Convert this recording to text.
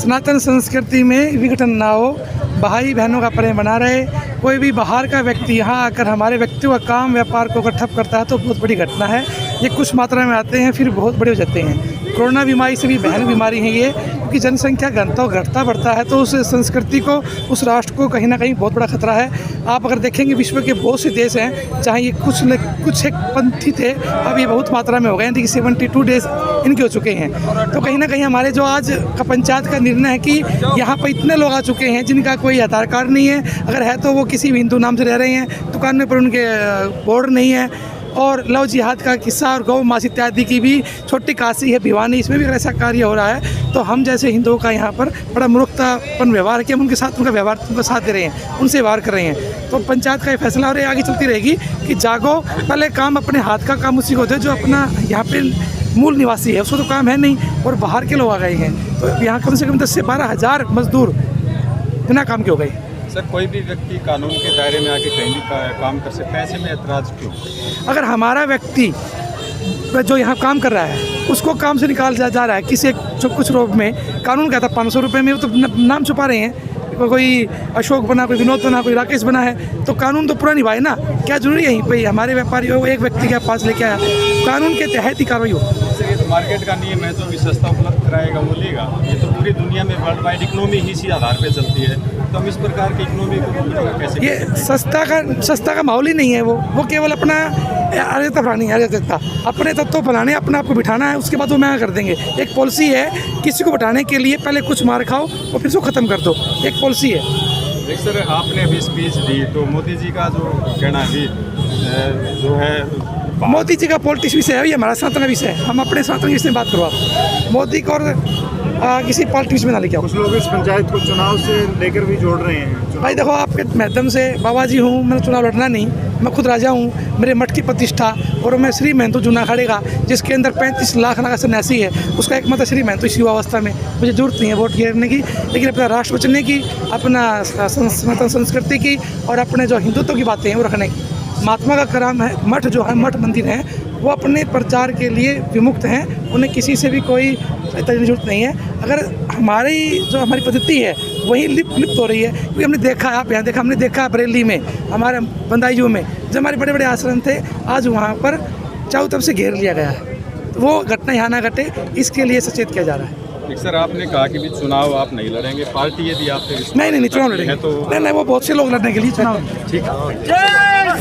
सनातन संस्कृति में विघटन ना हो, भाई बहनों का प्रेम बना रहे। कोई भी बाहर का व्यक्ति यहाँ आकर हमारे व्यक्तियों का काम व्यापार को अगर ठप करता है तो बहुत बड़ी घटना है। ये कुछ मात्रा में आते हैं फिर बहुत बड़े हो जाते हैं। कोरोना बीमारी से भी भयानक बीमारी है ये, क्योंकि जनसंख्या घटता बढ़ता है तो उस संस्कृति को, उस राष्ट्र को कहीं ना कहीं बहुत बड़ा खतरा है। आप अगर देखेंगे विश्व के बहुत से देश हैं, चाहे ये कुछ एक पंथी थे, अब ये बहुत मात्रा में हो गए हैं। देखिए 72 डेज इनके हो चुके हैं। तो कहीं ना कहीं हमारे जो आज का पंचायत का निर्णय है कि यहाँ पर इतने लोग आ चुके हैं जिनका कोई आधार कार्ड नहीं है, अगर है तो वो किसी भी हिंदू नाम से रह रहे हैं, दुकान पर उनके बोर्ड नहीं है। और लव जिहाद का किस्सा और गौ मास इत्यादि की भी छोटी काशी है भिवानी, इसमें भी अगर ऐसा कार्य हो रहा है तो हम जैसे हिंदुओं का यहाँ पर बड़ा मूर्खतापन व्यवहार है कि हम उनके साथ उनका व्यवहार उनका साथ दे रहे हैं, उनसे व्यवहार कर रहे हैं। तो पंचायत का ये फैसला और ये आगे चलती रहेगी कि जागो, पहले काम अपने हाथ का काम उसी को दे जो अपना यहाँ पे मूल निवासी है, उसको तो काम है नहीं और बाहर के लोग आ गए हैं। तो यहाँ कम से कम 10 से 12 हज़ार मजदूर बिना काम के हो गए। सर, कोई भी व्यक्ति कानून के दायरे में आके कहीं भी काम कर सकता है, ऐसे में ऐतराज़ क्यों? अगर हमारा व्यक्ति जो यहाँ काम कर रहा है उसको काम से निकाल जा रहा है किसी एक कुछ रूप में, कानून कहता है 500 रुपये में, वो तो नाम छुपा रहे हैं। कोई अशोक बना, कोई विनोद बना, कोई राकेश बना है, तो कानून तो पूरा निभाए ना। क्या जरूरी है यहीं पे हमारे व्यापारी एक व्यक्ति के पास लेके आया, कानून के तहत ही कार्रवाई हो। ये तो मार्केट का नियम है, जो भी सस्ता उपलब्ध कराएगा वो लेगा। ये तो पूरी दुनिया में वर्ल्ड वाइड इकोनॉमी ही इसी आधार पर चलती है, तो हम इस प्रकार की इकोनॉमी को कैसे? ये सस्ता का माहौल ही नहीं है। वो केवल अपना अराजकता फैलानी है, अराजकता अपने तत्व फैलाने, अपने आप को बिठाना है, उसके बाद वो महंगा कर देंगे। एक पॉलिसी है, किसी को बिठाने के लिए पहले कुछ मार खाओ और फिर उसको ख़त्म कर दो, एक पॉलिसी है। देख सर, आपने अभी स्पीच दी तो मोदी जी का जो कहना है जो है, मोदी जी का पॉलिटिक्स विषय है, ये हमारा सनातन विषय है, हम अपने सनातन विषय में बात करो आप। मोदी को और किसी पॉलिटिक्स में ना लेके आओ। कुछ लोग इस पंचायत को चुनाव से लेकर भी जोड़ रहे हैं। भाई देखो, आपके माध्यम से बाबा जी हूँ, मैंने चुनाव लड़ना नहीं, मैं खुद राजा हूँ, मेरे मठ की प्रतिष्ठा और मैं श्री महंतो जूना खड़ेगा जिसके अंदर 35 लाख का सन्यासी है, उसका एक मत श्री महंतो इस युवावस्था में। मुझे जरूरत नहीं है वोट गिरने की, लेकिन अपना राष्ट्र बचने की, अपना सनातन संस्कृति की और अपने जो हिंदुत्व की बातें हैं वो रखने की। महात्मा का काम है, मठ जो है, मठ मंदिर हैं, वो अपने प्रचार के लिए विमुक्त हैं, उन्हें किसी से भी कोई जरूरत नहीं है। अगर हमारी पद्धति है वही लिप्त हो रही है, क्योंकि हमने देखा, आप यहाँ देखा, हमने देखा बरेली में, हमारे बंदाइयों में जब हमारे बड़े बड़े आश्रम थे, आज वहाँ पर चारों तरफ से घेर लिया गया है। तो वो घटना यहाँ ना घटे, इसके लिए सचेत किया जा रहा है। सर, आपने कहा कि भी चुनाव आप नहीं लड़ेंगे, पार्टी यदि आप नहीं चुनाव लड़ेंगे तो नहीं, वो बहुत से लोग लड़ने के लिए चुनाव। ठीक है।